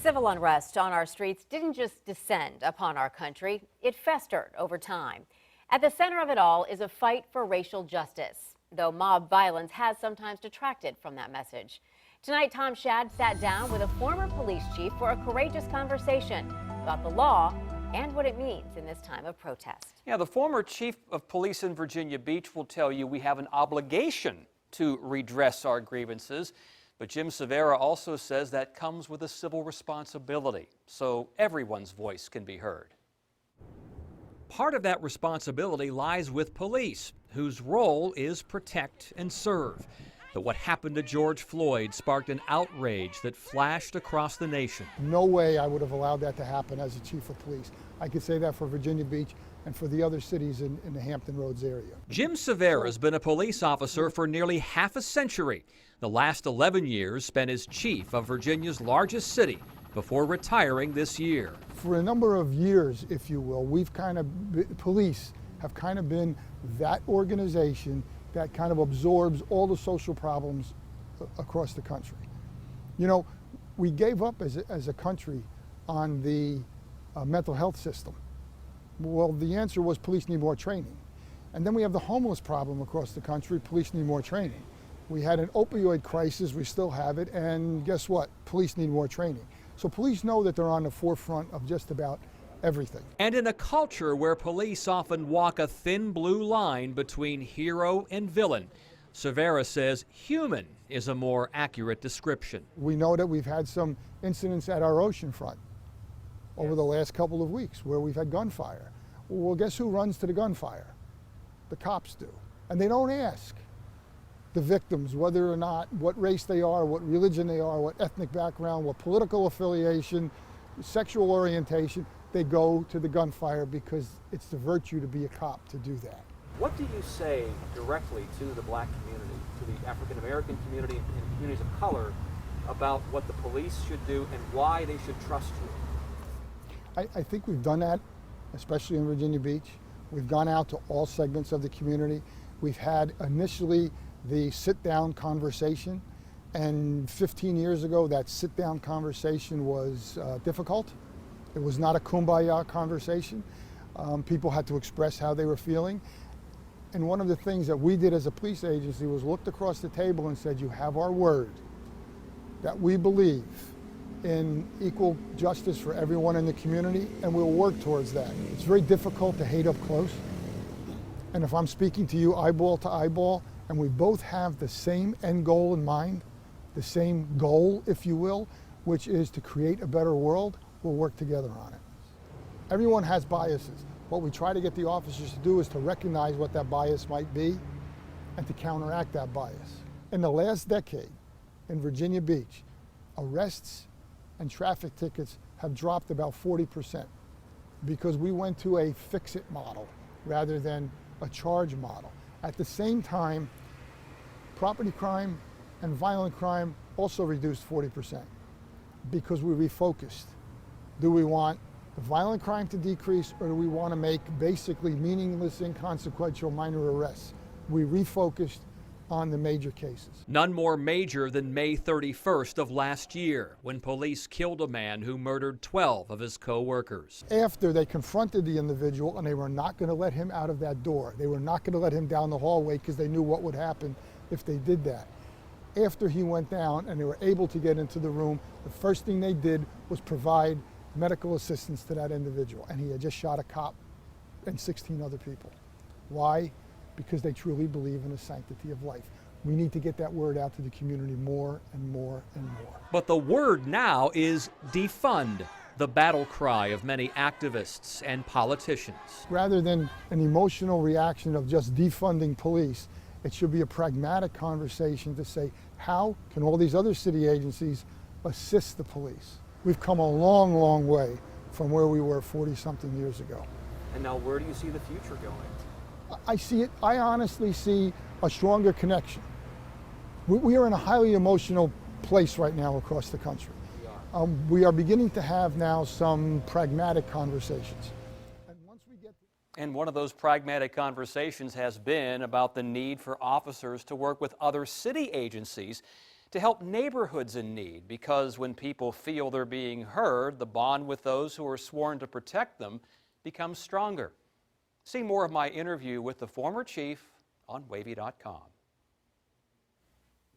Civil unrest on our streets didn't just descend upon our country, it festered over time. At the center of it all is a fight for racial justice, though mob violence has sometimes detracted from that message. Tonight, Tom Schaad sat down with a former police chief for a courageous conversation about the law and what it means in this time of protest. Yeah, the former chief of police in Virginia Beach will tell you we have an obligation to redress our grievances. But Jim Severa also says that comes with a civil responsibility, so everyone's voice can be heard. Part of that responsibility lies with police, whose role is protect and serve. But what happened to George Floyd sparked an outrage that flashed across the nation. No way I would have allowed that to happen as a chief of police. I could say that for Virginia Beach and for the other cities in the Hampton Roads area. Jim Severa has been a police officer for nearly half a century. The last 11 years spent as chief of Virginia's largest city before retiring this year. For a number of years, if you will, police have kind of been that organization that kind of absorbs all the social problems across the country. You know, we gave up as a country on the mental health system. Well, the answer was police need more training. And then we have the homeless problem across the country, police need more training. We had an opioid crisis, we still have it, and guess what? Police need more training. So police know that they're on the forefront of just about everything. And in a culture where police often walk a thin blue line between hero and villain, Severa says human is a more accurate description. We know that we've had some incidents at our ocean front over the last couple of weeks where we've had gunfire. Well, guess who runs to the gunfire? The cops do. And they don't ask the victims whether or not, what race they are, what religion they are, what ethnic background, what political affiliation, sexual orientation. They go to the gunfire because it's the virtue to be a cop to do that. What do you say directly to the black community, to the African American community and communities of color about what the police should do and why they should trust you? I think we've done that, especially in Virginia Beach. We've gone out to all segments of the community. We've had initially the sit-down conversation, and 15 years ago that sit-down conversation was difficult. It was not a kumbaya conversation. People had to express how they were feeling. And one of the things that we did as a police agency was looked across the table and said, you have our word that we believe in equal justice for everyone in the community, and we'll work towards that. It's very difficult to hate up close. And if I'm speaking to you eyeball to eyeball, and we both have the same end goal in mind, the same goal, if you will, which is to create a better world, we'll work together on it. Everyone has biases. What we try to get the officers to do is to recognize what that bias might be and to counteract that bias. In the last decade in Virginia Beach, arrests and traffic tickets have dropped about 40% because we went to a fix-it model rather than a charge model. At the same time, property crime and violent crime also reduced 40% because we refocused. Do we want the violent crime to decrease, or do we want to make basically meaningless, inconsequential minor arrests? We refocused on the major cases. None more major than May 31st of last year, when police killed a man who murdered 12 of his co-workers. After they confronted the individual, and they were not going to let him out of that door. They were not going to let him down the hallway because they knew what would happen if they did that. After he went down and they were able to get into the room, the first thing they did was provide medical assistance to that individual. And he had just shot a cop and 16 other people. Why? Because they truly believe in the sanctity of life. We need to get that word out to the community more and more and more. But the word now is defund, the battle cry of many activists and politicians. Rather than an emotional reaction of just defunding police, it should be a pragmatic conversation to say, how can all these other city agencies assist the police? We've come a long, long way from where we were 40-something years ago. And now where do you see the future going? I honestly see a stronger connection. We are in a highly emotional place right now across the country. We are beginning to have now some pragmatic conversations. And one of those pragmatic conversations has been about the need for officers to work with other city agencies to help neighborhoods in need, because when people feel they're being heard, the bond with those who are sworn to protect them becomes stronger. See more of my interview with the former chief on WAVY.com.